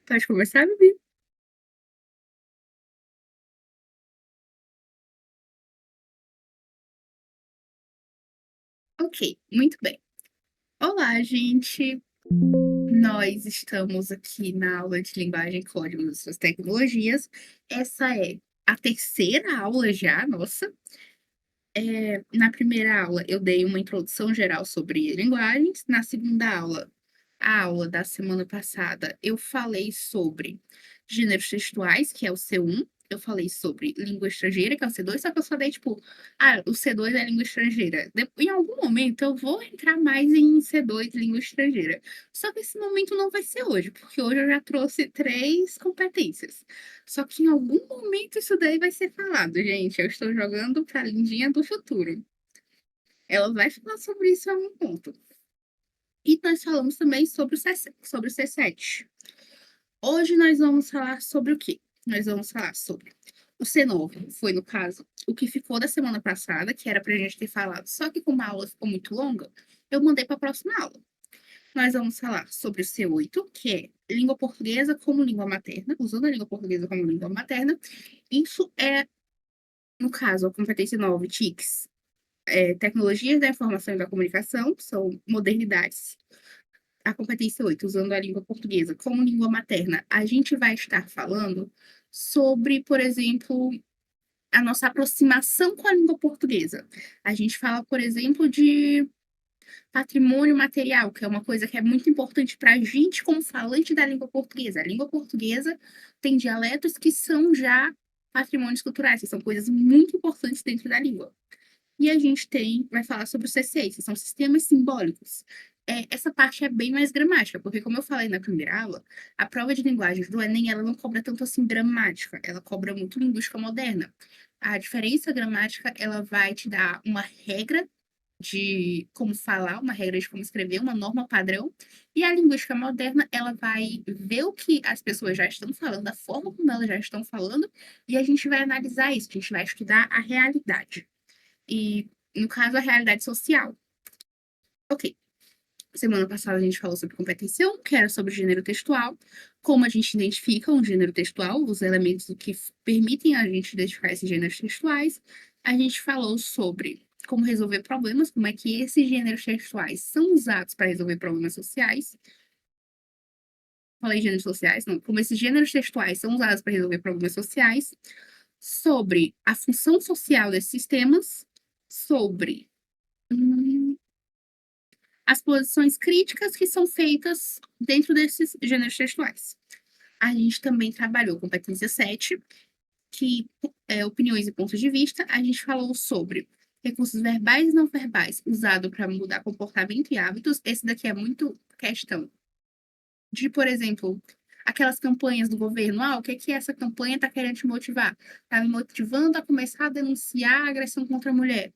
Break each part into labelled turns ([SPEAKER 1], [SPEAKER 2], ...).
[SPEAKER 1] Pode começar, Bibi? Ok, muito bem. Olá, gente. Nós estamos aqui na aula de linguagem, códigos e suas tecnologias. Essa é a terceira aula já, nossa. Na primeira aula, eu dei uma introdução geral sobre linguagens. Na segunda aula, a aula da semana passada, eu falei sobre gêneros textuais, que é o C1. Eu falei sobre língua estrangeira, que é o C2, só que eu falei, tipo, o C2 é língua estrangeira. Em algum momento eu vou entrar mais em C2, língua estrangeira. Só que esse momento não vai ser hoje, porque hoje eu já trouxe três competências. Só que em algum momento isso daí vai ser falado, gente. Eu estou jogando para a Lindinha do futuro. Ela vai falar sobre isso em algum ponto. E nós falamos também sobre sobre o C7. Hoje nós vamos falar sobre o quê? Nós vamos falar sobre o C9, foi no caso o que ficou da semana passada, que era para a gente ter falado, só que como a aula ficou muito longa, eu mandei para a próxima aula. Nós vamos falar sobre o C8, que é língua portuguesa como língua materna, usando a língua portuguesa como língua materna. Isso é, no caso, a competência 9, TICs, tecnologias da informação e da comunicação, são modernidades. A competência 8, usando a língua portuguesa como língua materna, a gente vai estar falando sobre, por exemplo, a nossa aproximação com a língua portuguesa. A gente fala, por exemplo, de patrimônio material, que é uma coisa que é muito importante para a gente como falante da língua portuguesa. A língua portuguesa tem dialetos que são já patrimônios culturais, que são coisas muito importantes dentro da língua. E a gente vai falar sobre os C6, que são sistemas simbólicos. Essa parte é bem mais gramática, porque como eu falei na primeira aula, a prova de linguagens do Enem, ela não cobra tanto assim gramática, ela cobra muito linguística moderna. A diferença gramática, ela vai te dar uma regra de como falar, uma regra de como escrever, uma norma padrão, e a linguística moderna, ela vai ver o que as pessoas já estão falando, a forma como elas já estão falando, e a gente vai analisar isso, a gente vai estudar a realidade. E, no caso, a realidade social. Ok. Semana passada a gente falou sobre competência 1, que era sobre gênero textual, como a gente identifica um gênero textual, os elementos que permitem a gente identificar esses gêneros textuais. A gente falou sobre como resolver problemas, como é que esses gêneros textuais são usados para resolver problemas sociais. Falei gêneros sociais, não, como esses gêneros textuais são usados para resolver problemas sociais, sobre a função social desses sistemas, sobre as posições críticas que são feitas dentro desses gêneros textuais. A gente também trabalhou competência 7, que é opiniões e pontos de vista. A gente falou sobre recursos verbais e não verbais usados para mudar comportamento e hábitos. Esse daqui é muito questão de, por exemplo, aquelas campanhas do governo. O que é que essa campanha está querendo te motivar? Está me motivando a começar a denunciar a agressão contra a mulher.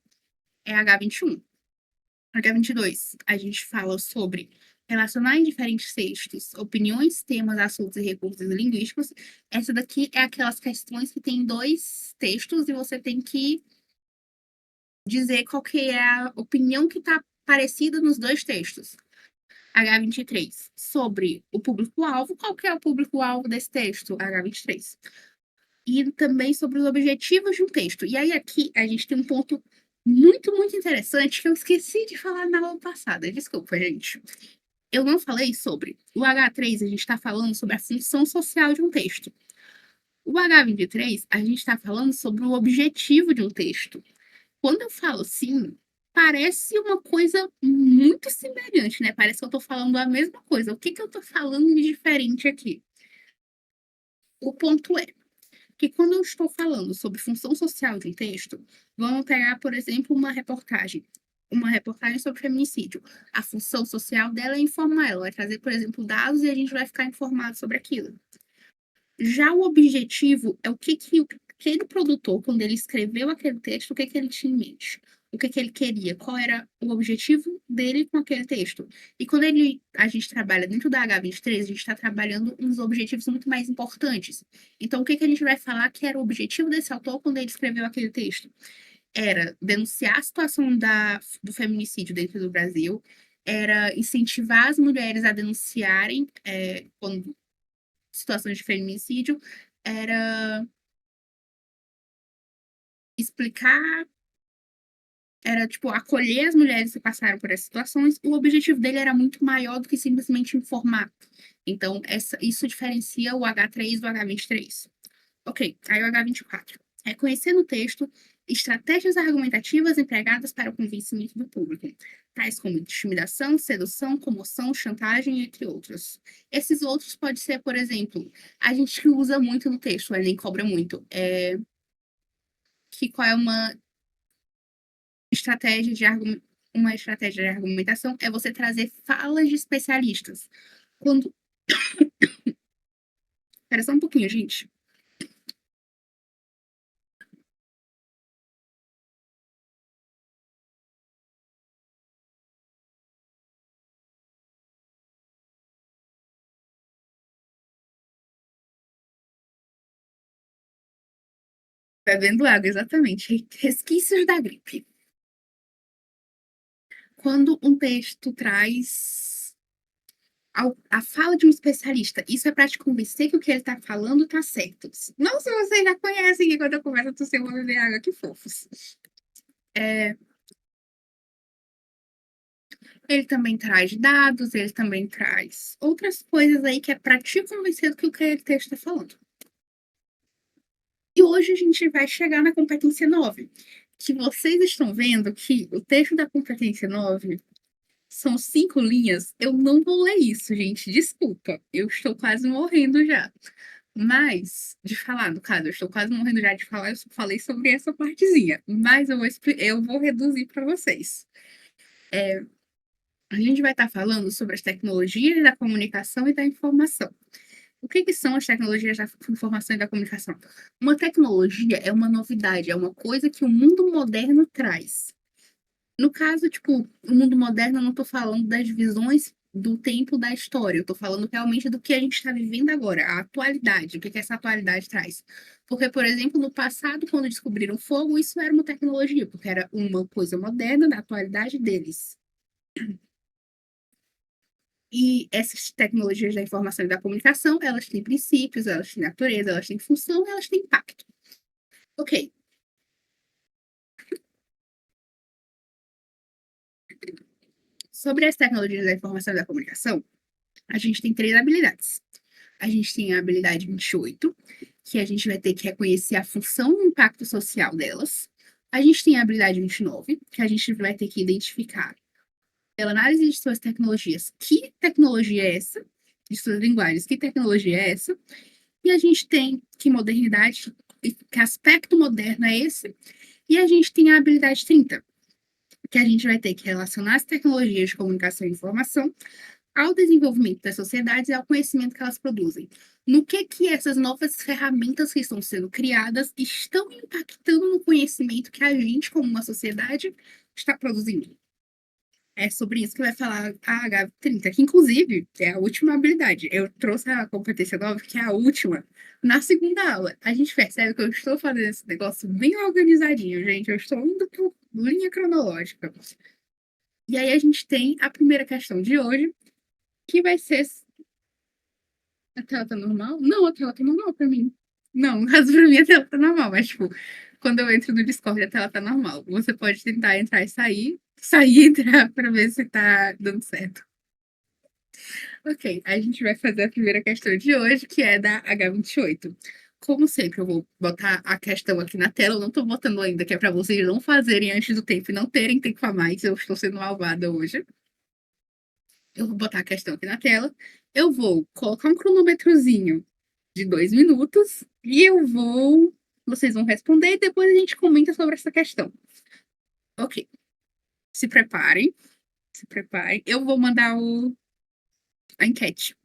[SPEAKER 1] É H21. H22, a gente fala sobre relacionar em diferentes textos opiniões, temas, assuntos e recursos linguísticos. Essa daqui é aquelas questões que tem dois textos e você tem que dizer qual que é a opinião que está parecida nos dois textos. H23, sobre o público-alvo, qual que é o público-alvo desse texto? H23. E também sobre os objetivos de um texto. E aí aqui a gente tem um ponto muito, muito interessante que eu esqueci de falar na aula passada. Desculpa, gente. Eu não falei sobre. O H3, a gente está falando sobre a função social de um texto. O H23, a gente está falando sobre o objetivo de um texto. Quando eu falo assim, parece uma coisa muito semelhante, né? Parece que eu estou falando a mesma coisa. O que que eu estou falando de diferente aqui? O ponto é que quando eu estou falando sobre função social de um texto, vamos pegar, por exemplo, uma reportagem sobre feminicídio. A função social dela é informar, ela vai trazer, por exemplo, dados e a gente vai ficar informado sobre aquilo. Já o objetivo é o que aquele produtor, quando ele escreveu aquele texto, o que que ele tinha em mente? O que que ele queria? Qual era o objetivo dele com aquele texto? E quando a gente trabalha dentro da H23, a gente está trabalhando uns objetivos muito mais importantes. Então, o que que a gente vai falar que era o objetivo desse autor quando ele escreveu aquele texto? Era denunciar a situação do feminicídio dentro do Brasil, era incentivar as mulheres a denunciarem quando situações de feminicídio, era explicar, era tipo acolher as mulheres que passaram por essas situações. O objetivo dele era muito maior do que simplesmente informar. Então, isso diferencia o H3 do H23. Ok, aí o H24. Reconhecer no texto estratégias argumentativas empregadas para o convencimento do público, tais como intimidação, sedução, comoção, chantagem, entre outros. Esses outros pode ser, por exemplo, a gente que usa muito no texto, ele nem cobra muito, que qual é estratégia de uma estratégia de argumentação é você trazer falas de especialistas. Quando. Espera só um pouquinho, gente. Bebendo água, exatamente. Resquícios da gripe. Quando um texto traz a fala de um especialista, isso é para te convencer que o que ele está falando está certo. Não se vocês já conhecem que quando eu converso com o seu beber água, que fofos. É, ele também traz dados, ele também traz outras coisas aí que é para te convencer do que o que o texto está falando. E hoje a gente vai chegar na competência 9, que vocês estão vendo que o texto da competência 9 são 5 linhas. Eu não vou ler isso, gente. Desculpa. Eu estou quase morrendo já. Mas, de falar, no caso, eu estou quase morrendo já de falar, eu só falei sobre essa partezinha. Mas eu vou reduzir para vocês. A gente vai estar falando sobre as tecnologias da comunicação e da informação. O que são as tecnologias da informação e da comunicação? Uma tecnologia é uma novidade, é uma coisa que o mundo moderno traz. No caso, tipo, o mundo moderno, eu não estou falando das visões do tempo da história, eu estou falando realmente do que a gente está vivendo agora, a atualidade, o que essa atualidade traz. Porque, por exemplo, no passado, quando descobriram fogo, isso era uma tecnologia, porque era uma coisa moderna da atualidade deles. E essas tecnologias da informação e da comunicação, elas têm princípios, elas têm natureza, elas têm função, elas têm impacto. Ok, sobre as tecnologias da informação e da comunicação, a gente tem três habilidades. A gente tem a habilidade 28, que a gente vai ter que reconhecer a função e o impacto social delas. A gente tem a habilidade 29, que a gente vai ter que identificar, pela análise de suas tecnologias, que tecnologia é essa, de suas linguagens, que tecnologia é essa. E a gente tem que modernidade, que aspecto moderno é esse. E a gente tem a habilidade 30, que a gente vai ter que relacionar as tecnologias de comunicação e informação ao desenvolvimento das sociedades e ao conhecimento que elas produzem. No que essas novas ferramentas que estão sendo criadas estão impactando no conhecimento que a gente, como uma sociedade, está produzindo. É sobre isso que vai falar a H30, que inclusive é a última habilidade. Eu trouxe a competência nova, que é a última, na segunda aula. A gente percebe que eu estou fazendo esse negócio bem organizadinho, gente. Eu estou indo por linha cronológica. E aí a gente tem a primeira questão de hoje, que vai ser. A tela tá normal? Não, a tela tá normal pra mim. Não, no caso pra mim a tela tá normal, mas tipo, quando eu entro no Discord a tela tá normal. Você pode tentar entrar e sair e entrar pra ver se tá dando certo. Ok, a gente vai fazer a primeira questão de hoje, que é da H28. Como sempre, eu vou botar a questão aqui na tela, eu não tô botando ainda, que é pra vocês não fazerem antes do tempo e não terem tempo a mais. Eu estou sendo malvada hoje. Eu vou botar a questão aqui na tela. Eu vou colocar um cronômetrozinho de 2 minutos e eu vou. Vocês vão responder e depois a gente comenta sobre essa questão. Ok. Se preparem. Se preparem. Eu vou mandar a enquete.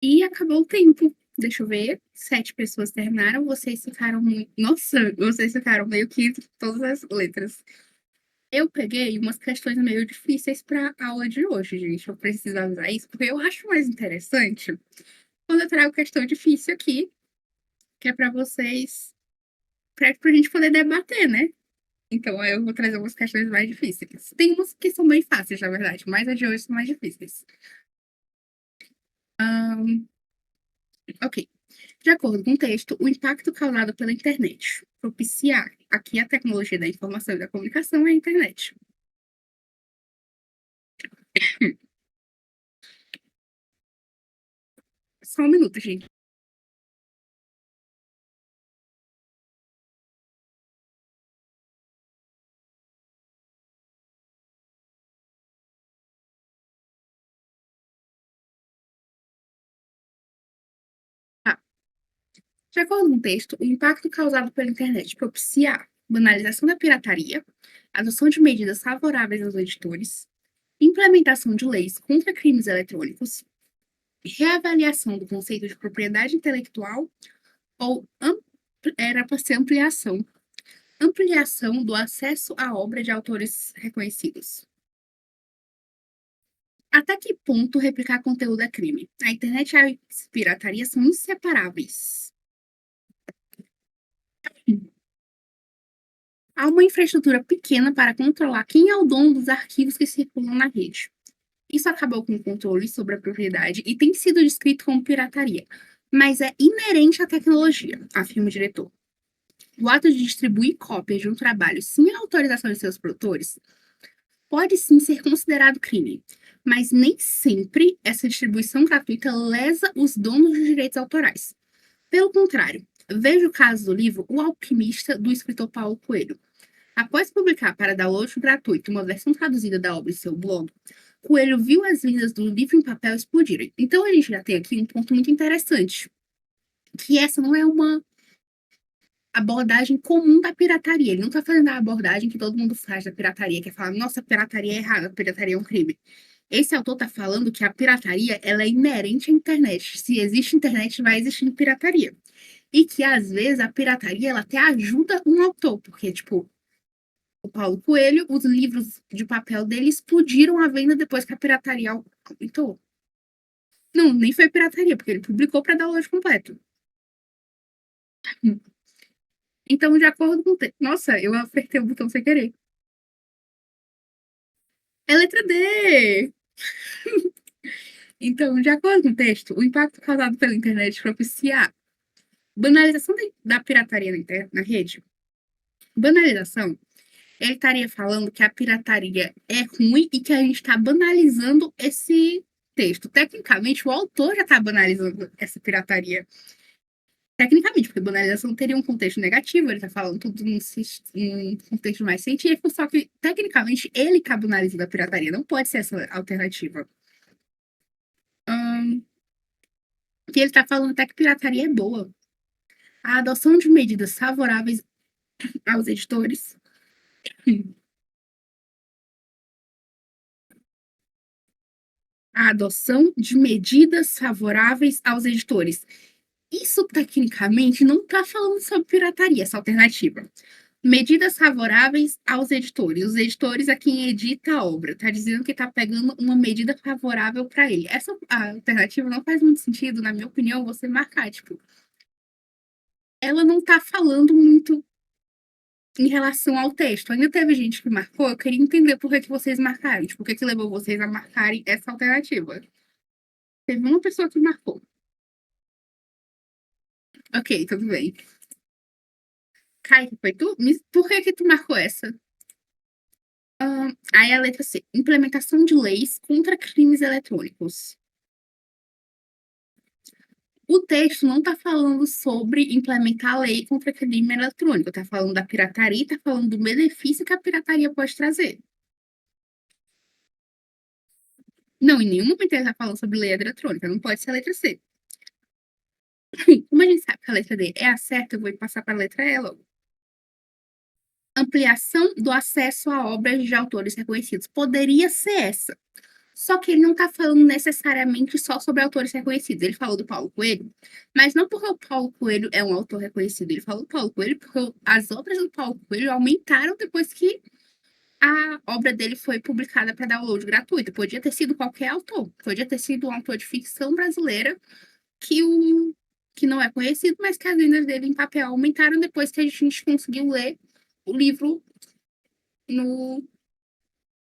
[SPEAKER 1] E acabou o tempo. Deixa eu ver. 7 pessoas terminaram, vocês ficaram nossa, vocês ficaram meio que todas as letras. Eu peguei umas questões meio difíceis para aula de hoje, gente. Eu preciso avisar isso, porque eu acho mais interessante quando eu trago questão difícil aqui, que é para vocês, para a gente poder debater, né? Então, aí eu vou trazer umas questões mais difíceis. Tem umas que são bem fáceis, na verdade, mas as de hoje são mais difíceis. Ok. De acordo com o texto, o impacto causado pela internet. Propiciar. Aqui a tecnologia da informação e da comunicação é a internet. Só um minuto, gente. Tá. De acordo com o texto, o impacto causado pela internet propicia banalização da pirataria, adoção de medidas favoráveis aos editores, implementação de leis contra crimes eletrônicos, reavaliação do conceito de propriedade intelectual ou era para ser ampliação do acesso à obra de autores reconhecidos. Até que ponto replicar conteúdo é crime? A internet e a pirataria são inseparáveis. Há uma infraestrutura pequena para controlar quem é o dono dos arquivos que circulam na rede. Isso acabou com o controle sobre a propriedade e tem sido descrito como pirataria, mas é inerente à tecnologia, afirma o diretor. O ato de distribuir cópias de um trabalho sem a autorização de seus produtores pode sim ser considerado crime, mas nem sempre essa distribuição gratuita lesa os donos dos direitos autorais. Pelo contrário, veja o caso do livro O Alquimista, do escritor Paulo Coelho. Após publicar para download gratuito uma versão traduzida da obra em seu blog, Coelho viu as vendas do livro em papel explodirem. Então a gente já tem aqui um ponto muito interessante, que essa não é uma abordagem comum da pirataria. Ele não está fazendo a abordagem que todo mundo faz da pirataria, que é falar, nossa, a pirataria é errada, a pirataria é um crime. Esse autor está falando que a pirataria ela é inerente à internet. Se existe internet, vai existir pirataria. E que, às vezes, a pirataria ela até ajuda um autor, porque, tipo, o Paulo Coelho, os livros de papel dele explodiram a venda depois que a pirataria aumentou. Não, nem foi pirataria, porque ele publicou para download completo. Então, de acordo com o texto. Nossa, eu apertei o botão sem querer. É letra D! Então, de acordo com o texto, o impacto causado pela internet propicia banalização da pirataria na rede. Banalização, ele estaria falando que a pirataria é ruim e que a gente está banalizando esse texto. Tecnicamente, o autor já está banalizando essa pirataria. Tecnicamente, porque banalização teria um contexto negativo, ele está falando tudo num contexto mais científico, só que, tecnicamente, ele está banalizando a pirataria, não pode ser essa alternativa. Que ele está falando até que pirataria é boa. A adoção de medidas favoráveis aos editores. A adoção de medidas favoráveis aos editores. Isso, tecnicamente, não está falando sobre pirataria, essa alternativa. Medidas favoráveis aos editores. Os editores é quem edita a obra. Está dizendo que está pegando uma medida favorável para ele. Essa alternativa não faz muito sentido, na minha opinião, você marcar. Tipo, ela não está falando muito em relação ao texto. Ainda teve gente que marcou, eu queria entender por que, que vocês marcaram. Tipo, o que, que levou vocês a marcarem essa alternativa. Teve uma pessoa que marcou. Ok, tudo bem. Kaique, foi tu? Por que que tu marcou essa? Aí a letra C. Implementação de leis contra crimes eletrônicos. O texto não está falando sobre implementar a lei contra crime eletrônico. Está falando da pirataria, está falando do benefício que a pirataria pode trazer. Não, em nenhum momento ele está falando sobre lei eletrônica. Não pode ser a letra C. Como a gente sabe que a letra D é a certa, eu vou passar para a letra E logo. Ampliação do acesso a obras de autores reconhecidos. Poderia ser essa. Só que ele não tá falando necessariamente só sobre autores reconhecidos. Ele falou do Paulo Coelho, mas não porque o Paulo Coelho é um autor reconhecido. Ele falou do Paulo Coelho porque as obras do Paulo Coelho aumentaram depois que a obra dele foi publicada para download gratuito. Podia ter sido qualquer autor. Podia ter sido um autor de ficção brasileira que, que não é conhecido, mas que as vendas dele em papel aumentaram depois que a gente conseguiu ler o livro no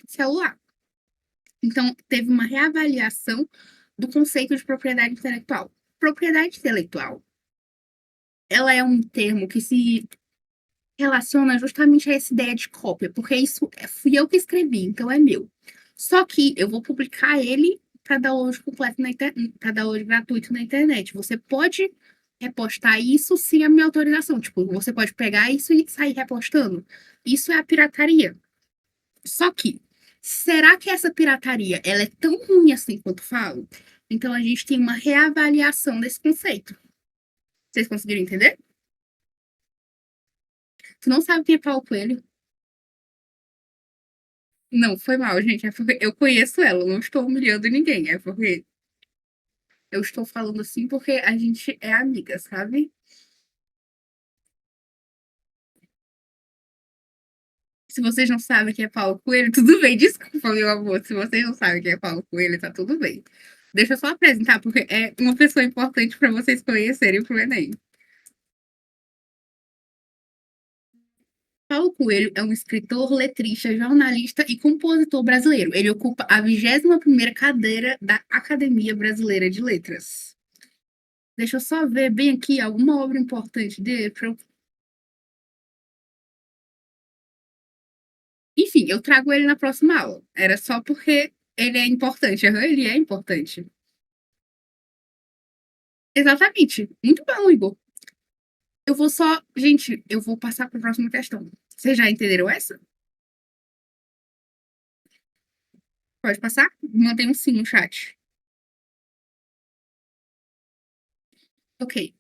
[SPEAKER 1] celular. Então, teve uma reavaliação do conceito de propriedade intelectual. Propriedade intelectual, ela é um termo que se relaciona justamente a essa ideia de cópia, porque isso fui eu que escrevi, então é meu. Só que eu vou publicar ele para download completo para download gratuito na internet. Você pode repostar isso sem a minha autorização. Tipo, você pode pegar isso e sair repostando. Isso é a pirataria. Só que, será que essa pirataria ela é tão ruim assim quanto falo? Então a gente tem uma reavaliação desse conceito. Vocês conseguiram entender? Tu não sabe quem é Paulo Coelho? Não, foi mal, gente. É porque eu conheço ela, eu não estou humilhando ninguém. É porque eu estou falando assim porque a gente é amiga, sabe? Se vocês não sabem quem é Paulo Coelho, tudo bem. Desculpa, meu amor. Se vocês não sabem quem é Paulo Coelho, tá tudo bem. Deixa eu só apresentar, porque é uma pessoa importante para vocês conhecerem pro Enem. Paulo Coelho é um escritor, letrista, jornalista e compositor brasileiro. Ele ocupa a 21ª cadeira da Academia Brasileira de Letras. Deixa eu só ver bem aqui alguma obra importante dele. Enfim, eu trago ele na próxima aula. Era só porque ele é importante. Aham, ele é importante. Exatamente. Muito bom, Igor. Eu vou só. Gente, eu vou passar para a próxima questão. Vocês já entenderam essa? Pode passar? Mantém um sim no chat. Ok.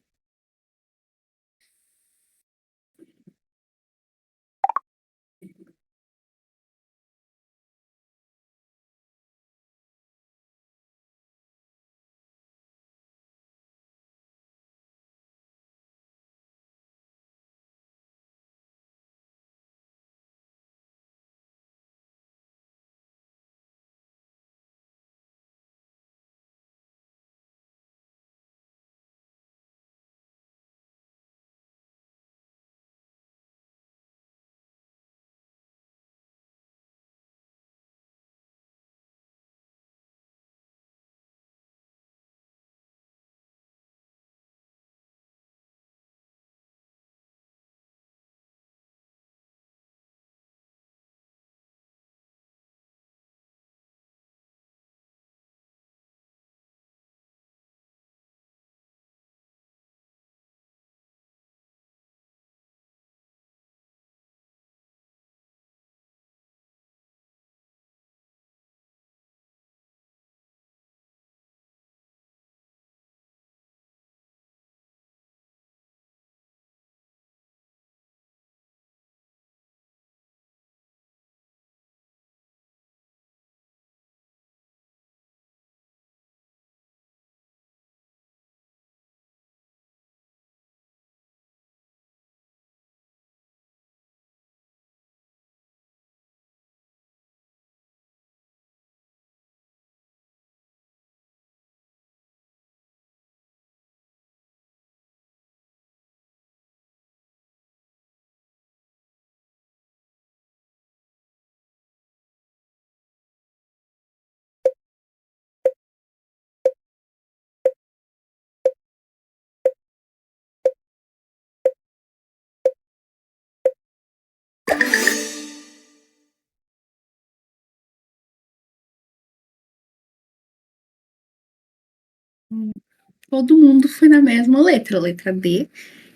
[SPEAKER 1] Todo mundo foi na mesma letra D,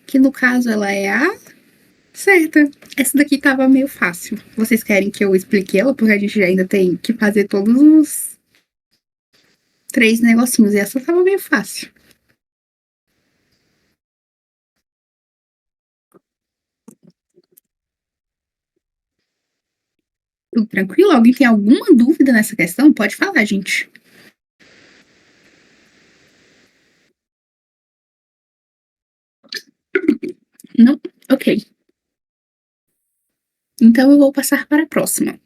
[SPEAKER 1] que no caso ela é a certa. Essa daqui tava meio fácil. Vocês querem que eu explique ela? Porque a gente ainda tem que fazer todos os três negocinhos. E essa tava meio fácil. Tudo tranquilo? Alguém tem alguma dúvida nessa questão? Pode falar, gente. Não? Ok. Então eu vou passar para a próxima.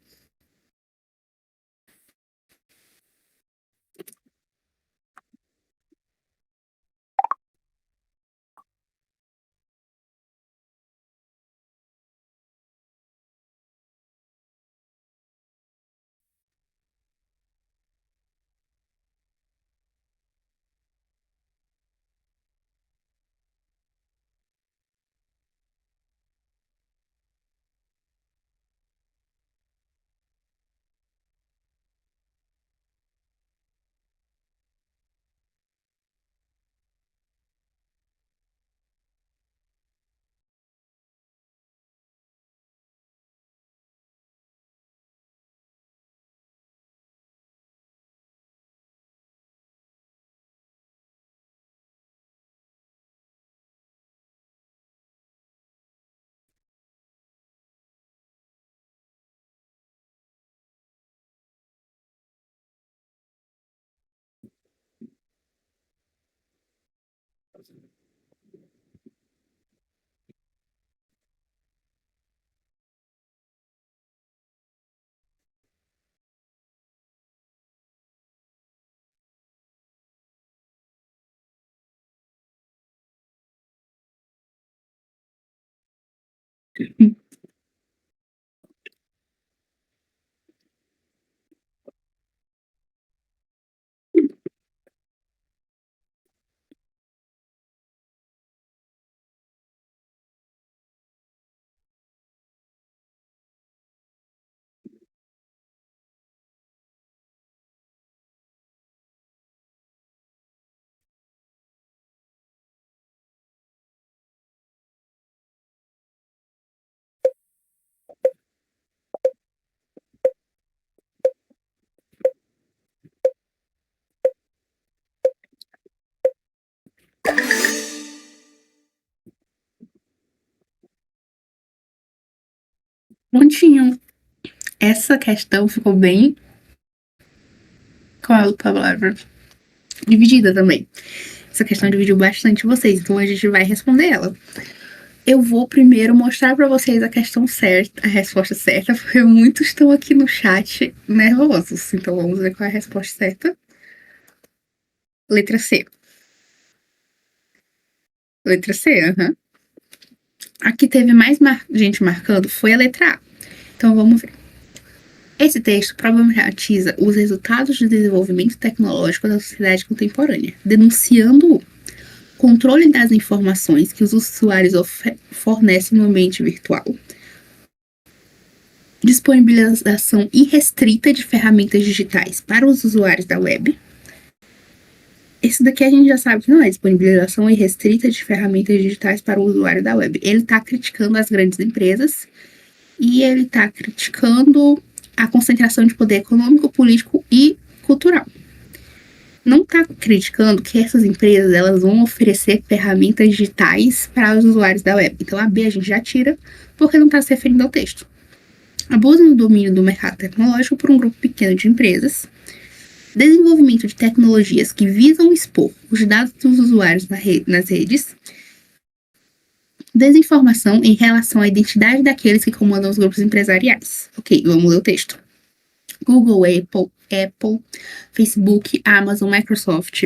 [SPEAKER 1] Prontinho. Essa questão ficou bem. Qual é a outra palavra? Dividida também. Essa questão dividiu bastante vocês, então a gente vai responder ela. Eu vou primeiro mostrar para vocês a questão certa, a resposta certa, porque muitos estão aqui no chat nervosos. Então vamos ver qual é a resposta certa. Letra C. Letra C, aham. A que teve mais gente marcando foi a letra A. Então vamos ver. Esse texto problematiza os resultados do desenvolvimento tecnológico da sociedade contemporânea, denunciando o controle das informações que os usuários fornecem no ambiente virtual, disponibilização irrestrita de ferramentas digitais para os usuários da web. Esse daqui a gente já sabe que não é disponibilização irrestrita de ferramentas digitais para o usuário da web. Ele está criticando as grandes empresas e ele está criticando a concentração de poder econômico, político e cultural. Não está criticando que essas empresas elas vão oferecer ferramentas digitais para os usuários da web. Então a B a gente já tira porque não está se referindo ao texto. Abuso no domínio do mercado tecnológico por um grupo pequeno de empresas. Desenvolvimento de tecnologias que visam expor os dados dos usuários nas redes. Desinformação em relação à identidade daqueles que comandam os grupos empresariais. Ok, vamos ler o texto. Google, Apple, Facebook, Amazon, Microsoft.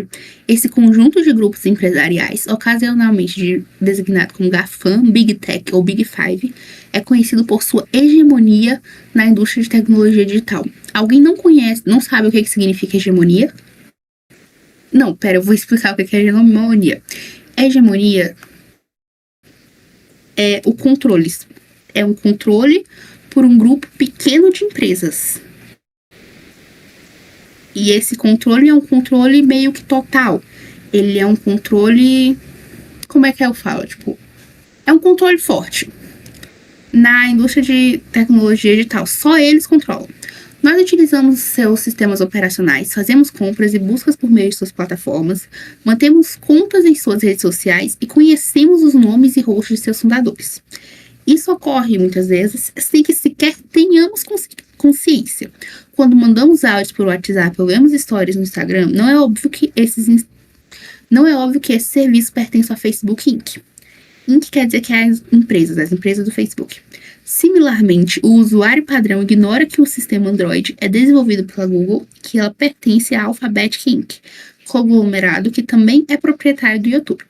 [SPEAKER 1] Esse conjunto de grupos empresariais, ocasionalmente designado como GAFAM, Big Tech ou Big Five, é conhecido por sua hegemonia na indústria de tecnologia digital. Alguém não conhece, não sabe o que significa hegemonia? Não, pera, eu vou explicar o que é hegemonia. Hegemonia é o controle. É um controle por um grupo pequeno de empresas. E esse controle é um controle meio que total. Ele é um controle... Como é que eu falo? Tipo, é um controle forte. Na indústria de tecnologia digital, só eles controlam. Nós utilizamos seus sistemas operacionais, fazemos compras e buscas por meio de suas plataformas, mantemos contas em suas redes sociais e conhecemos os nomes e rostos de seus fundadores. Isso ocorre muitas vezes sem que sequer tenhamos consciência. Quando mandamos áudios por WhatsApp ou vemos stories no Instagram, não é óbvio que esse serviço pertence ao Facebook Inc. Inc quer dizer que é as empresas do Facebook. Similarmente, o usuário padrão ignora que o sistema Android é desenvolvido pela Google e que ela pertence à Alphabet Inc., conglomerado que também é proprietário do YouTube.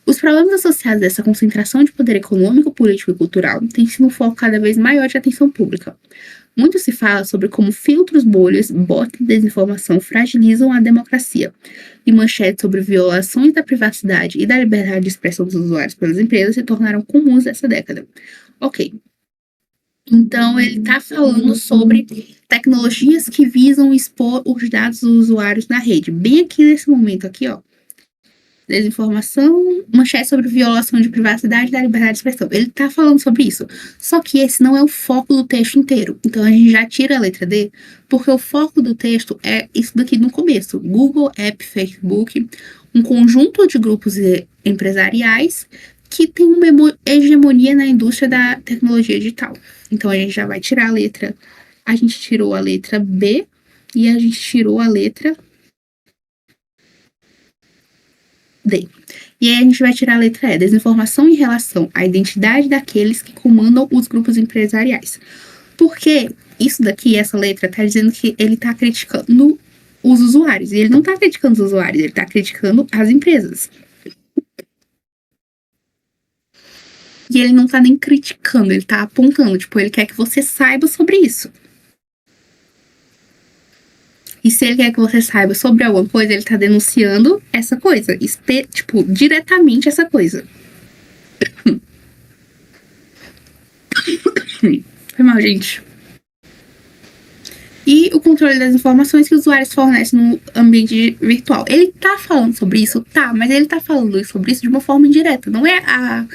[SPEAKER 1] Os problemas associados a essa concentração de poder econômico, político e cultural têm sido um foco cada vez maior de atenção pública. Muito se fala sobre como filtros, bolhas, bots e desinformação fragilizam a democracia, e manchetes sobre violações da privacidade e da liberdade de expressão dos usuários pelas empresas se tornaram comuns nessa década. Ok, então ele está falando sobre tecnologias que visam expor os dados dos usuários na rede. Bem aqui nesse momento aqui, ó. Desinformação, manchete sobre violação de privacidade e da liberdade de expressão. Ele está falando sobre isso. Só que esse não é o foco do texto inteiro. Então a gente já tira a letra D, porque o foco do texto é isso daqui no começo: Google, App, Facebook, um conjunto de grupos empresariais que tem uma hegemonia na indústria da tecnologia digital. Então a gente já vai tirar a letra. A gente tirou a letra B e a gente tirou a letra D. E aí a gente vai tirar a letra E, desinformação em relação à identidade daqueles que comandam os grupos empresariais. Porque isso daqui, essa letra, tá dizendo que ele tá criticando os usuários. E ele não tá criticando os usuários, ele tá criticando as empresas. E ele não tá nem criticando, ele tá apontando. Tipo, ele quer que você saiba sobre isso. E se ele quer que você saiba sobre alguma coisa, ele tá denunciando essa coisa. Tipo, diretamente essa coisa. Foi mal, gente. E o controle das informações que os usuários fornecem no ambiente virtual. Ele tá falando sobre isso? Tá, mas ele tá falando sobre isso de uma forma indireta. Não é a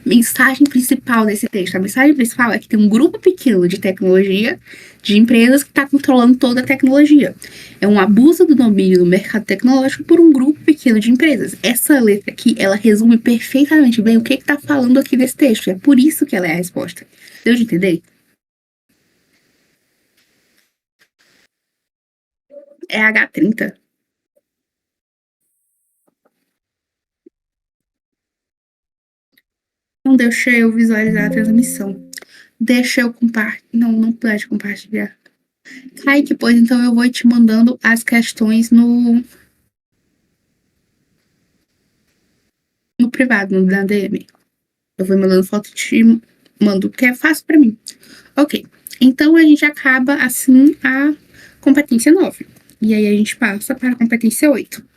[SPEAKER 1] mensagem principal desse texto. A mensagem principal é que tem um grupo pequeno de tecnologia, de empresas que está controlando toda a tecnologia. É um abuso do domínio do mercado tecnológico por um grupo pequeno de empresas. Essa letra aqui, ela resume perfeitamente bem o que está falando aqui nesse texto. É por isso que ela é a resposta. Deu de entender? É H30. Não deixa eu visualizar a transmissão. Deixa eu compartilhar. Não, não pode compartilhar. Kaique, pois então eu vou te mandando as questões no privado, na DM. Eu vou mandando foto e te mando, que é fácil pra mim. Ok. Então a gente acaba assim a competência 9. E aí a gente passa para a competência 8.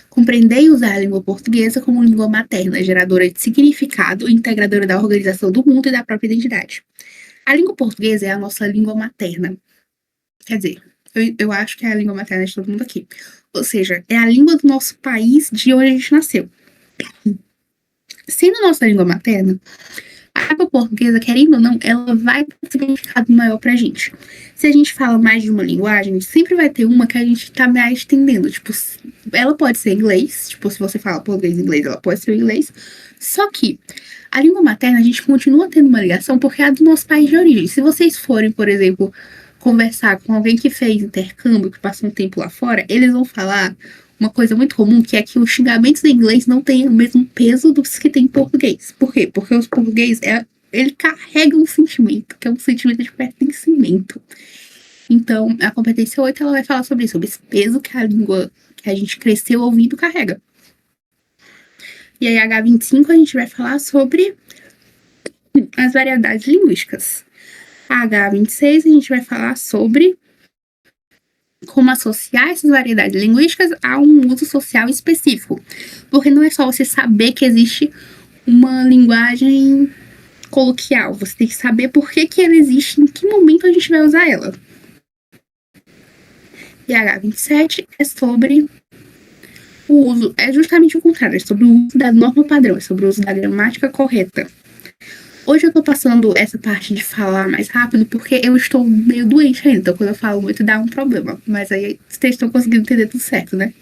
[SPEAKER 1] Compreender e usar a língua portuguesa como língua materna, geradora de significado e integradora da organização do mundo e da própria identidade. A língua portuguesa é a nossa língua materna. Quer dizer, eu acho que é a língua materna de todo mundo aqui. Ou seja, é a língua do nosso país de onde a gente nasceu. Sendo nossa língua materna, a língua portuguesa, querendo ou não, ela vai ter um significado maior pra gente. Se a gente fala mais de uma linguagem, sempre vai ter uma que a gente tá mais entendendo. Tipo, ela pode ser inglês, tipo, se você fala português e inglês, ela pode ser inglês. Só que a língua materna, a gente continua tendo uma ligação porque é a do nosso país de origem. Se vocês forem, por exemplo, conversar com alguém que fez intercâmbio, que passou um tempo lá fora, eles vão falar uma coisa muito comum, que é que os xingamentos em inglês não têm o mesmo peso dos que tem em português. Por quê? Porque os português, ele carrega um sentimento, que é um sentimento de pertencimento. Então, a competência 8 ela vai falar sobre isso, sobre esse peso que a língua que a gente cresceu ouvindo carrega. E aí, H25, a gente vai falar sobre as variedades linguísticas. A H26, a gente vai falar sobre como associar essas variedades linguísticas a um uso social específico. Porque não é só você saber que existe uma linguagem coloquial, você tem que saber por que ela existe, em que momento a gente vai usar ela. E a H27 é sobre o uso, é justamente o contrário, é sobre o uso da norma padrão, é sobre o uso da gramática correta. Hoje eu tô passando essa parte de falar mais rápido porque eu estou meio doente ainda, então quando eu falo muito dá um problema. Mas aí vocês estão conseguindo entender tudo certo, né?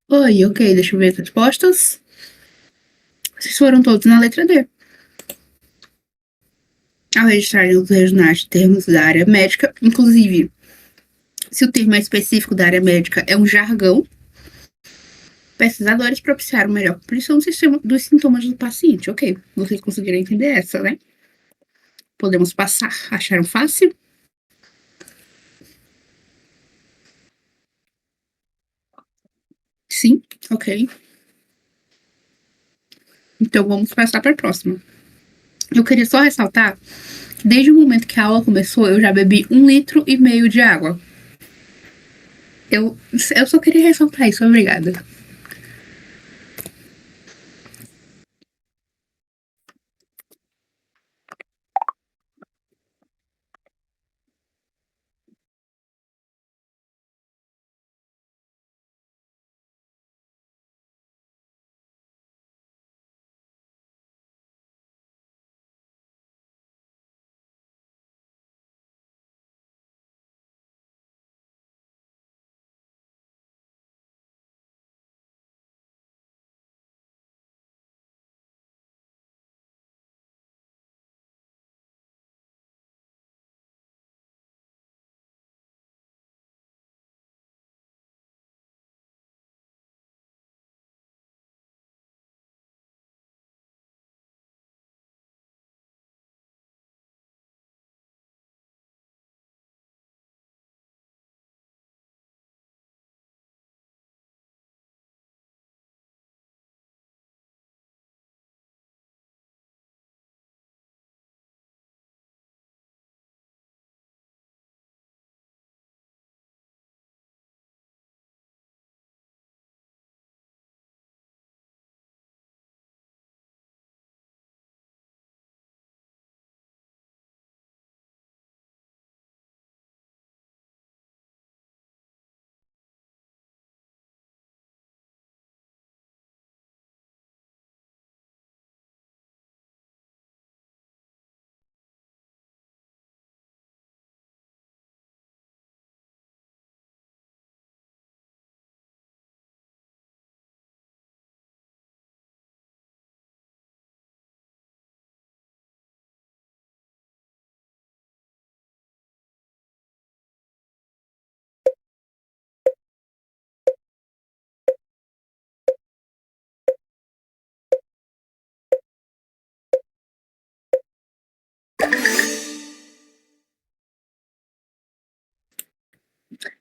[SPEAKER 1] Oi, ok, deixa eu ver as respostas. Vocês foram todos na letra D. Ao registrarem os regionais de termos da área médica, inclusive, se o termo é específico da área médica é um jargão, pesquisadores propiciaram melhor compreensão dos sintomas do paciente. Ok, vocês conseguiram entender essa, né? Podemos passar. Acharam fácil? Sim, ok. Então vamos passar para a próxima. Eu queria só ressaltar que desde o momento que a aula começou, eu já bebi 1,5 litro de água. Eu só queria ressaltar isso, obrigada.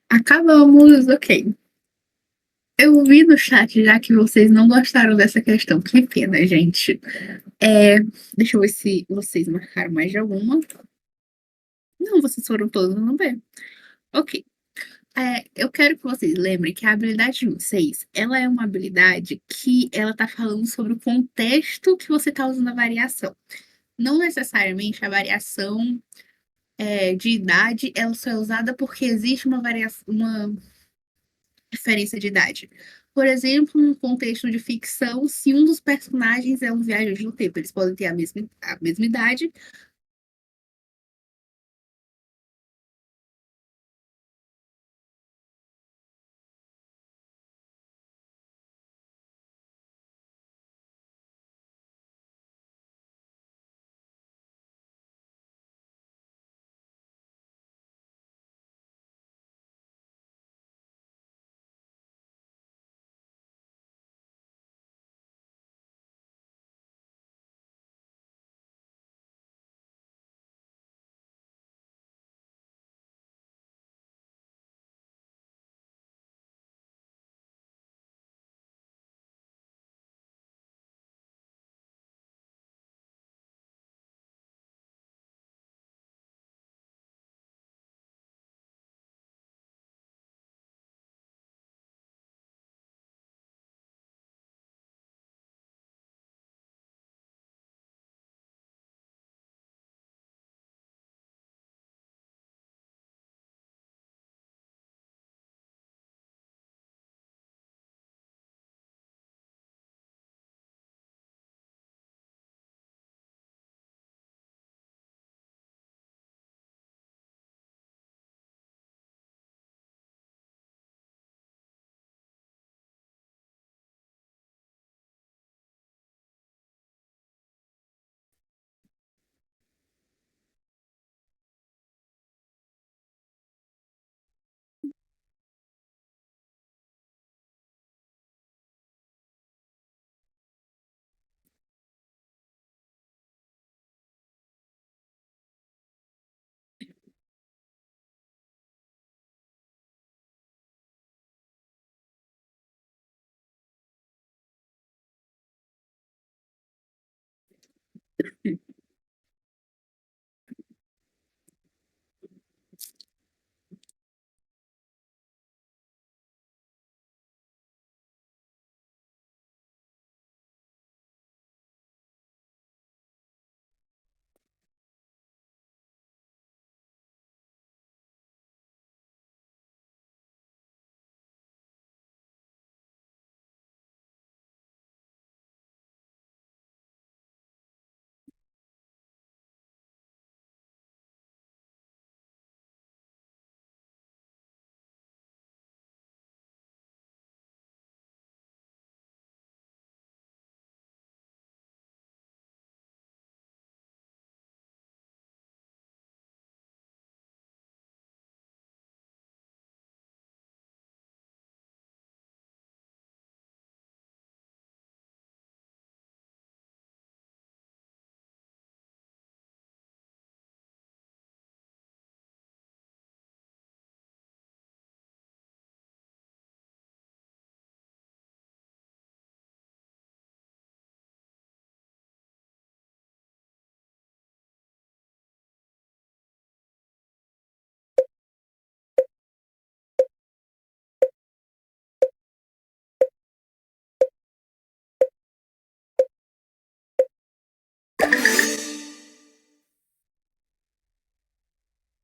[SPEAKER 1] Acabamos, ok. Eu vi no chat já que vocês não gostaram dessa questão. Que pena, gente. É, deixa eu ver se vocês marcaram mais de alguma. Não, vocês foram todos no B. Ok. Eu quero que vocês lembrem que a habilidade de vocês, ela é uma habilidade que ela tá falando sobre o contexto que você tá usando a variação. Não necessariamente a variação de idade, ela só é usada porque existe uma variação, uma diferença de idade. Por exemplo, num contexto de ficção, se um dos personagens é um viajante no tempo, eles podem ter a mesma idade.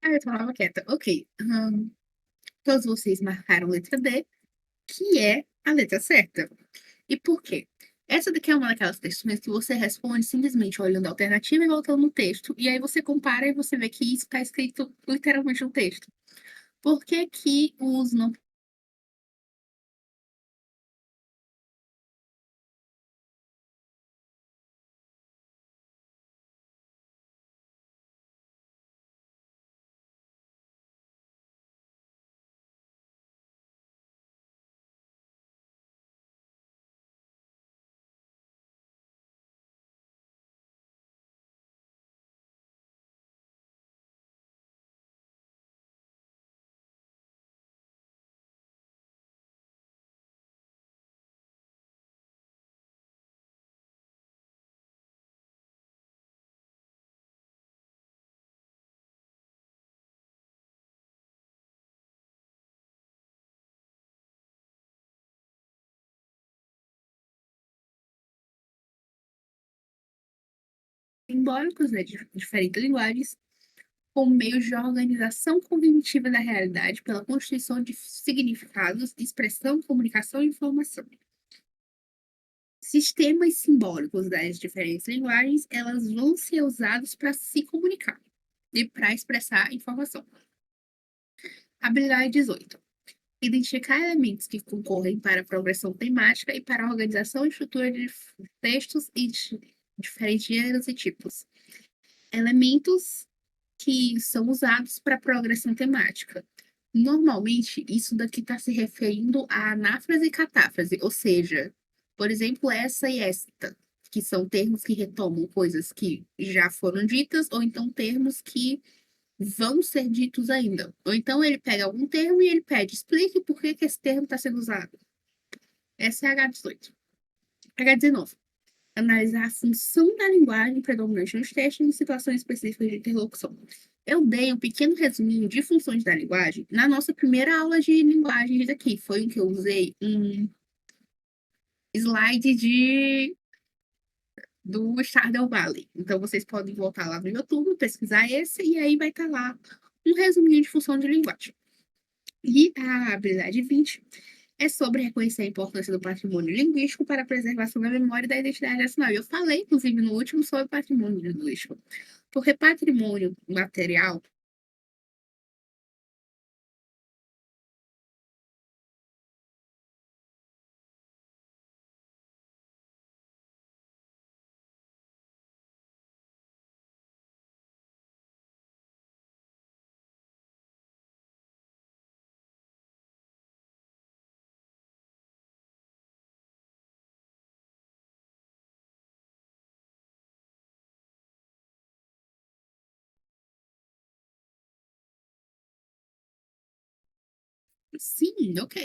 [SPEAKER 1] Ah, eu falava quieta. Ok. Todos vocês marcaram letra D, que é a letra certa. E por quê? Essa daqui é uma daquelas questões que você responde simplesmente olhando a alternativa e voltando no texto. E aí você compara e você vê que isso está escrito literalmente no texto. Por que que os não. Simbólicos, né, de diferentes linguagens, como meios de organização cognitiva da realidade pela constituição de significados, expressão, comunicação e informação. Sistemas simbólicos das diferentes linguagens, elas vão ser usados para se comunicar e para expressar informação. Habilidade 18. Identificar elementos que concorrem para a progressão temática e para a organização e estrutura de textos e de diferentes gêneros e tipos. Elementos que são usados para progressão temática. Normalmente, isso daqui está se referindo à anáfrase e catáfrase, ou seja, por exemplo, essa e esta, que são termos que retomam coisas que já foram ditas, ou então termos que vão ser ditos ainda. Ou então ele pega algum termo e ele pede, explique por que que esse termo está sendo usado. Essa é a H18. H19. Analisar a função da linguagem predominante nos textos em situações específicas de interlocução. Eu dei um pequeno resuminho de funções da linguagem na nossa primeira aula de linguagens aqui. Foi em que eu usei um slide do Stardew Valley. Então, vocês podem voltar lá no YouTube, pesquisar esse, e aí vai estar lá um resuminho de função de linguagem. E a habilidade 20 é sobre reconhecer a importância do patrimônio linguístico para a preservação da memória e da identidade nacional. Eu falei, inclusive, no último sobre patrimônio linguístico. Porque patrimônio material. Sim, ok.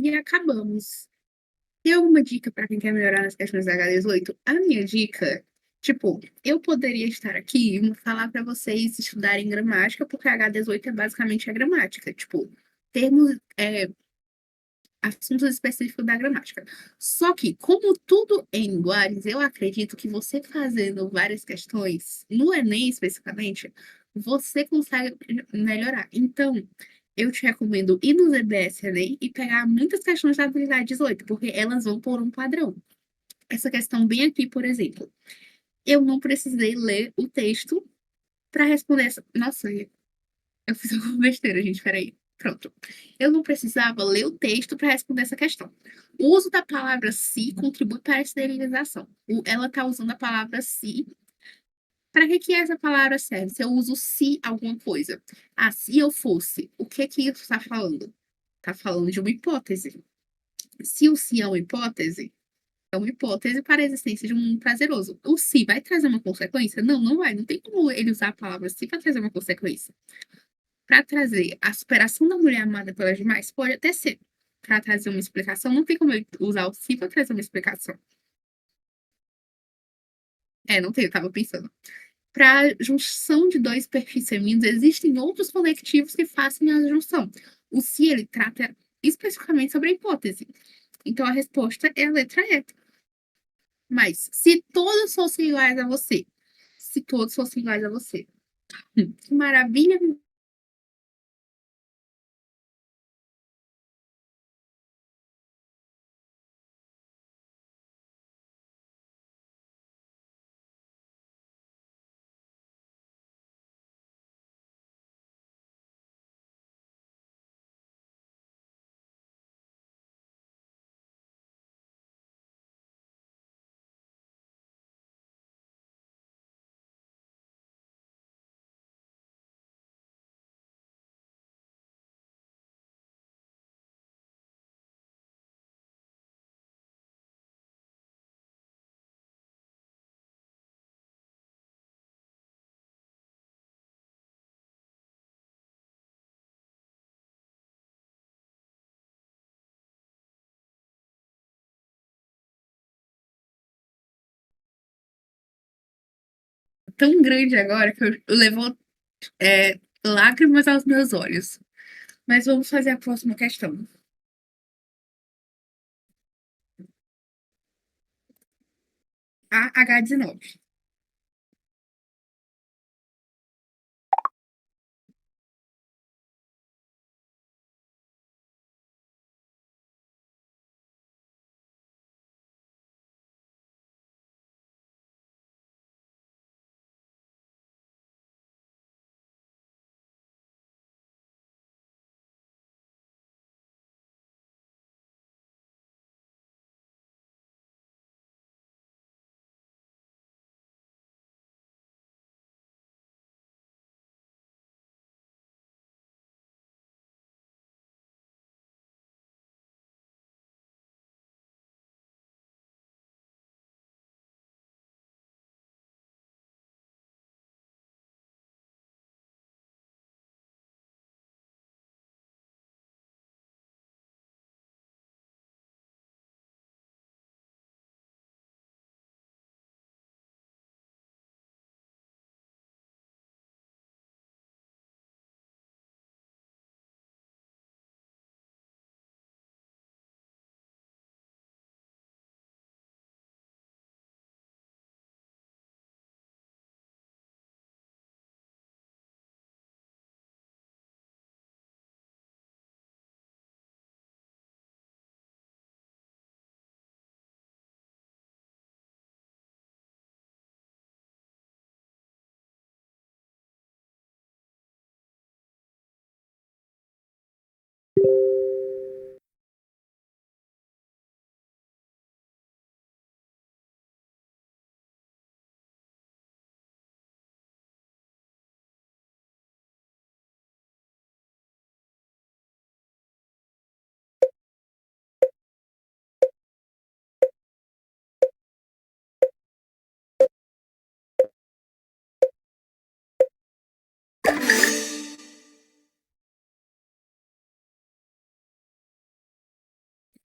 [SPEAKER 1] e acabamos. Tem alguma dica para quem quer melhorar nas questões da H18? A minha dica, tipo, eu poderia estar aqui e falar para vocês estudarem gramática, porque a H18 é basicamente a gramática, tipo, termos, assuntos específicos da gramática. Só que, como tudo é em iguais, eu acredito que você fazendo várias questões, no Enem especificamente, você consegue melhorar. Então, eu te recomendo ir no ZBS Enem e pegar muitas questões da habilidade 18, porque elas vão por um padrão. Essa questão bem aqui, por exemplo, eu não precisei ler o texto para responder essa. Nossa, eu fiz alguma besteira, gente, peraí. Pronto. Eu não precisava ler o texto para responder essa questão. O uso da palavra se contribui para a esterilização. Ela está usando a palavra se. Para que essa palavra serve? Se eu uso se alguma coisa. Ah, se eu fosse, o que isso está falando? Está falando de uma hipótese. Se o se é uma hipótese para a existência de um mundo prazeroso. O se vai trazer uma consequência? Não, não vai. Não tem como ele usar a palavra se para trazer uma consequência. Para trazer a superação da mulher amada pelas demais, pode até ser. Para trazer uma explicação, não tem como eu usar o se para trazer uma explicação. É, não tem, eu tava pensando. Para junção de dois perfis femininos, existem outros conectivos que fazem a junção. O se, ele trata especificamente sobre a hipótese. Então, a resposta é a letra E. Mas, se todos fossem iguais a você, se todos fossem iguais a você, que maravilha. Tão grande agora que eu levou lágrimas aos meus olhos. Mas vamos fazer a próxima questão. A H19.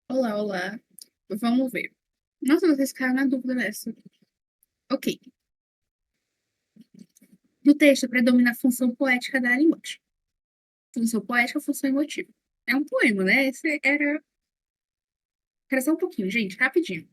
[SPEAKER 1] Olá, olá. Vamos ver. Nossa, vocês ficaram na dúvida nessa. Ok. No texto predomina a função poética da linguagem. Função poética, função emotiva. É um poema, né? Esse era. Era só um pouquinho, gente, rapidinho.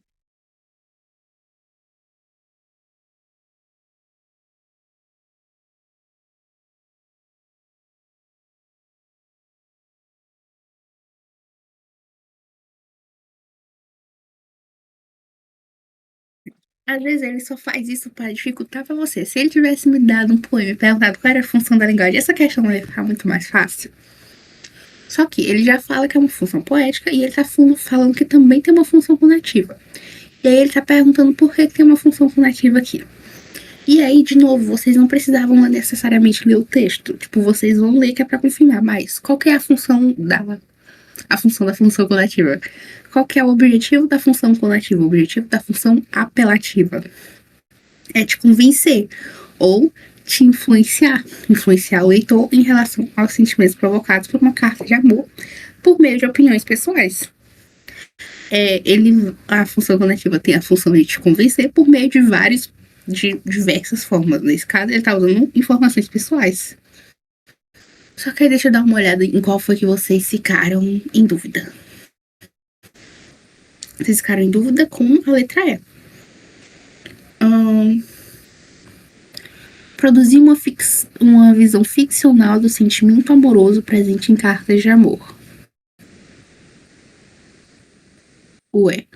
[SPEAKER 1] Às vezes ele só faz isso para dificultar pra você. Se ele tivesse me dado um poema e perguntado qual era a função da linguagem, essa questão ia ficar muito mais fácil. Só que ele já fala que é uma função poética e ele tá falando que também tem uma função conativa. E aí ele tá perguntando por que tem uma função conativa aqui. E aí, de novo, vocês não precisavam necessariamente ler o texto. Tipo, vocês vão ler que é pra confirmar, mas qual que é a função da função conativa? Qual que é o objetivo da função conativa? O objetivo da função apelativa é te convencer ou te influenciar o leitor em relação aos sentimentos provocados por uma carta de amor por meio de opiniões pessoais. A função conativa tem a função de te convencer por meio de diversas formas. Nesse caso, ele está usando informações pessoais. Só que aí deixa eu dar uma olhada em qual foi que vocês ficaram em dúvida. Vocês ficaram em dúvida com a letra E. Hum, produzir uma visão ficcional do sentimento amoroso presente em cartas de amor. O E.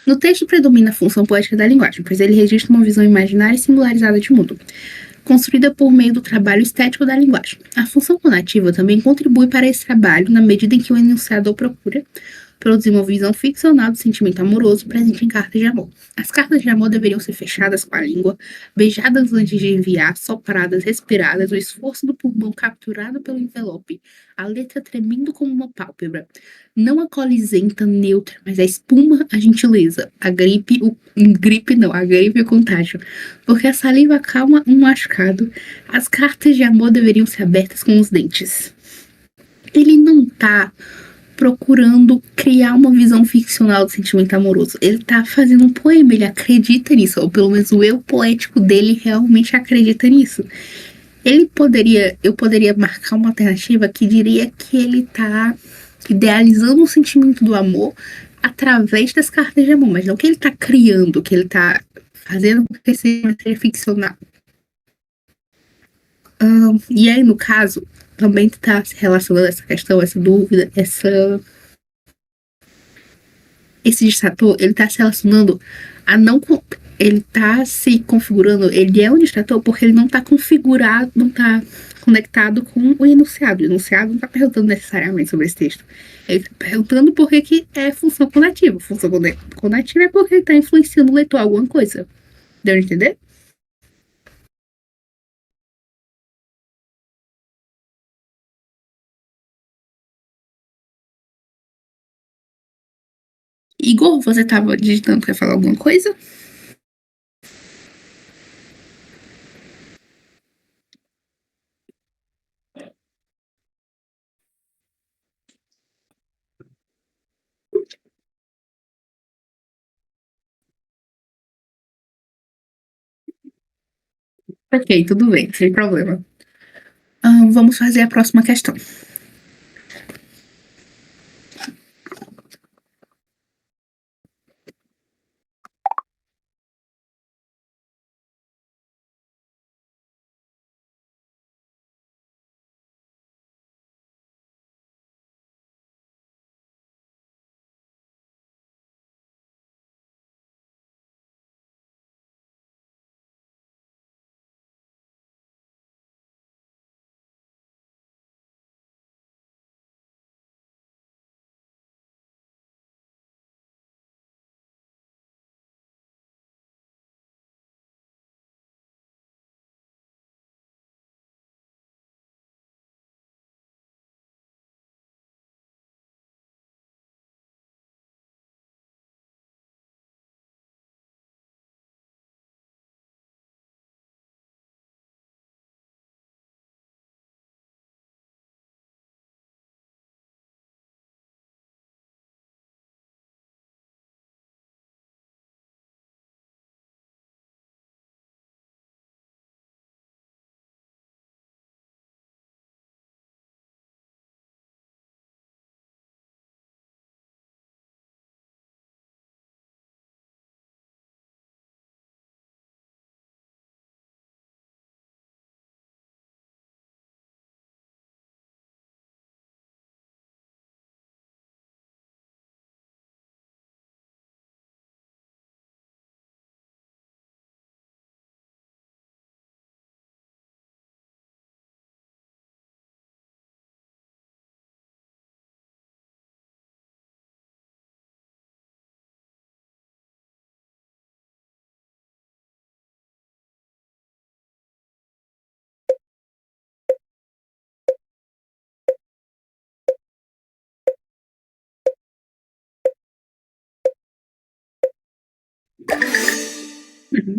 [SPEAKER 1] No texto predomina a função poética da linguagem, pois ele registra uma visão imaginária e singularizada de mundo, construída por meio do trabalho estético da linguagem. A função conativa também contribui para esse trabalho na medida em que o enunciador procura produzir uma visão ficcional do sentimento amoroso presente em cartas de amor. As cartas de amor deveriam ser fechadas com a língua, beijadas antes de enviar, sopradas, respiradas, o esforço do pulmão capturado pelo envelope, a letra tremendo como uma pálpebra. Não a colisenta neutra, mas a espuma, a gentileza, a gripe e o contágio. Porque a saliva calma um machucado. As cartas de amor deveriam ser abertas com os dentes. Ele não tá procurando criar uma visão ficcional do sentimento amoroso. Ele tá fazendo um poema, ele acredita nisso, ou pelo menos o eu poético dele realmente acredita nisso. Eu poderia marcar uma alternativa que diria que ele tá idealizando o sentimento do amor através das cartas de amor, mas não que ele tá criando, que ele tá fazendo com que seja ficcional. E aí, no caso, também está se relacionando essa questão, essa dúvida, esse distrator, ele está se relacionando a não. Ele está se configurando, ele é um distrator porque ele não está configurado, não está conectado com o enunciado. O enunciado não está perguntando necessariamente sobre esse texto. Ele está perguntando por que é função conativa. Função conativa é porque ele está influenciando o leitor a alguma coisa. Deu de entender? Igor, você estava digitando para falar alguma coisa? Ok, tudo bem, sem problema. Vamos fazer a próxima questão.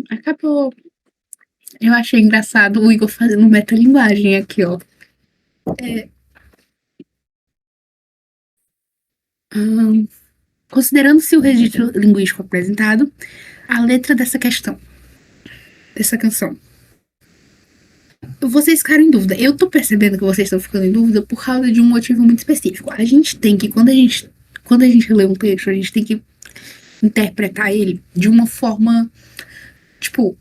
[SPEAKER 1] Acabou. Eu achei engraçado o Igor fazendo metalinguagem aqui, ó. É, hum, considerando-se o registro linguístico apresentado, a letra dessa questão, dessa canção. Vocês ficaram em dúvida. Eu tô percebendo que vocês estão ficando em dúvida por causa de um motivo muito específico. A gente tem que, quando a gente lê um texto, a gente tem que interpretar ele de uma forma, tipo,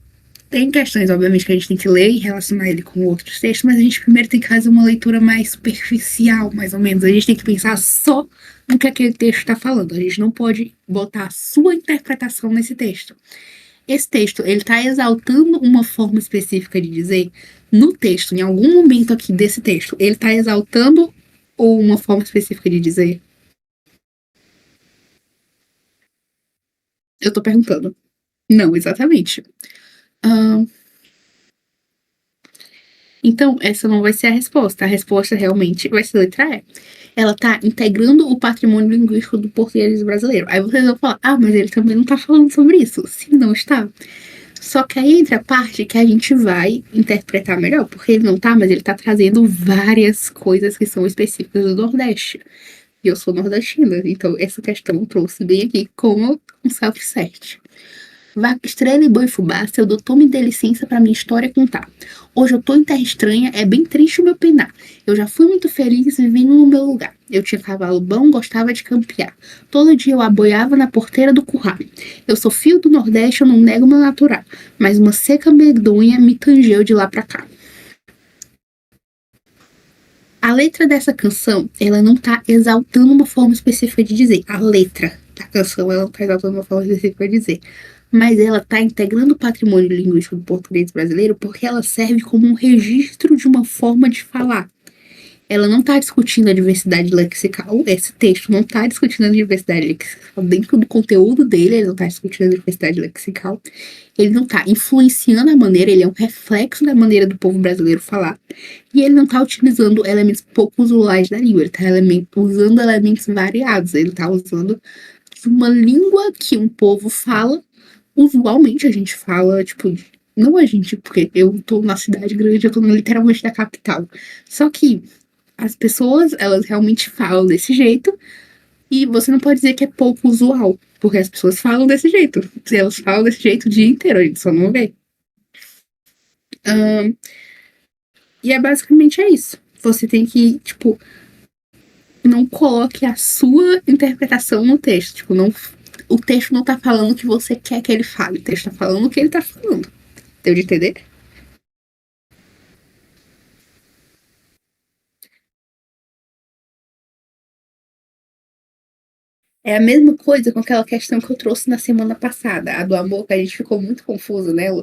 [SPEAKER 1] tem questões, obviamente, que a gente tem que ler e relacionar ele com outros textos, mas a gente primeiro tem que fazer uma leitura mais superficial, mais ou menos. A gente tem que pensar só no que aquele texto está falando. A gente não pode botar a sua interpretação nesse texto. Esse texto, ele está exaltando uma forma específica de dizer. No texto, em algum momento aqui desse texto, ele está exaltando ou uma forma específica de dizer? Eu tô perguntando. Não, exatamente. Ahn, então, essa não vai ser a resposta. A resposta realmente vai ser a letra E. Ela tá integrando o patrimônio linguístico do português brasileiro. Aí vocês vão falar, ah, mas ele também não tá falando sobre isso. Sim, não está. Só que aí entra a parte que a gente vai interpretar melhor, porque ele não tá, mas ele tá trazendo várias coisas que são específicas do Nordeste. E eu sou nordestina, então essa questão eu trouxe bem aqui como um self-cert. Vaca, estrela e boi fubá, seu doutor me dê licença pra minha história contar. Hoje eu tô em terra estranha, é bem triste o meu penar. Eu já fui muito feliz vivendo no meu lugar. Eu tinha cavalo bom, gostava de campear. Todo dia eu aboiava na porteira do curral. Eu sou fio do Nordeste, eu não nego meu natural. Mas uma seca medonha me tangeu de lá pra cá. A letra dessa canção, ela não tá exaltando uma forma específica de dizer. A letra da canção, ela não tá exaltando uma forma específica de dizer. Mas ela tá integrando o patrimônio linguístico do português brasileiro porque ela serve como um registro de uma forma de falar. Ela não está discutindo a diversidade lexical, esse texto não está discutindo a diversidade lexical dentro do conteúdo dele, ele não está discutindo a diversidade lexical, ele não está influenciando a maneira, ele é um reflexo da maneira do povo brasileiro falar, e ele não está utilizando elementos pouco usuais da língua, ele está usando elementos variados, ele está usando uma língua que um povo fala, usualmente a gente fala, tipo, não a gente, porque eu tô na cidade grande, eu tô literalmente na capital. Só que as pessoas, elas realmente falam desse jeito e você não pode dizer que é pouco usual, porque as pessoas falam desse jeito. Elas falam desse jeito o dia inteiro, a gente só não vê. Ahn, e é basicamente é isso. Você tem que, tipo, não coloque a sua interpretação no texto. Tipo, não, o texto não tá falando o que você quer que ele fale. O texto tá falando o que ele tá falando. Deu de entender? É a mesma coisa com aquela questão que eu trouxe na semana passada, a do amor, que a gente ficou muito confuso nela.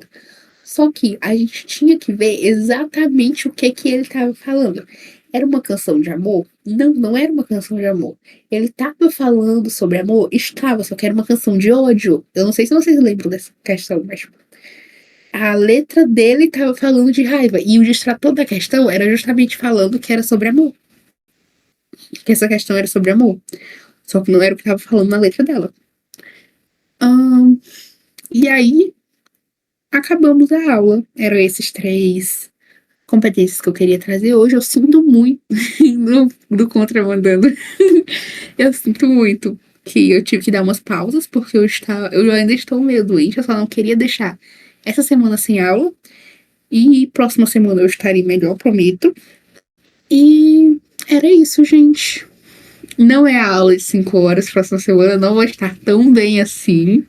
[SPEAKER 1] Só que a gente tinha que ver exatamente o que que ele estava falando. Era uma canção de amor? Não, não era uma canção de amor. Ele estava falando sobre amor? Estava, só que era uma canção de ódio. Eu não sei se vocês lembram dessa questão, mas tipo, a letra dele estava falando de raiva. E o distrator da questão era justamente falando que era sobre amor. Que essa questão era sobre amor. Só que não era o que estava falando na letra dela. Ahn, e aí, acabamos a aula. Eram esses três competências que eu queria trazer hoje. Eu sinto muito do contramandando. Eu sinto muito que eu tive que dar umas pausas, porque eu ainda estou meio doente. Eu só não queria deixar essa semana sem aula. E próxima semana eu estarei melhor, prometo. E era isso, gente. Não é a aula de 5 horas, próxima semana não vou estar tão bem assim.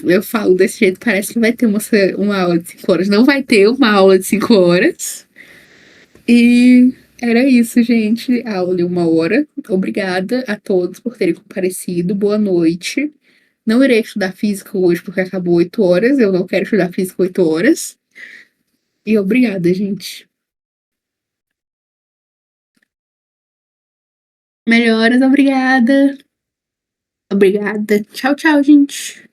[SPEAKER 1] Eu falo desse jeito, parece que vai ter uma aula de 5 horas. Não vai ter uma aula de 5 horas. E era isso, gente. A aula de 1 hora. Obrigada a todos por terem comparecido. Boa noite. Não irei estudar física hoje porque acabou 8 horas. Eu não quero estudar física 8 horas. E obrigada, gente. Melhoras, obrigada. Obrigada. Tchau, tchau, gente.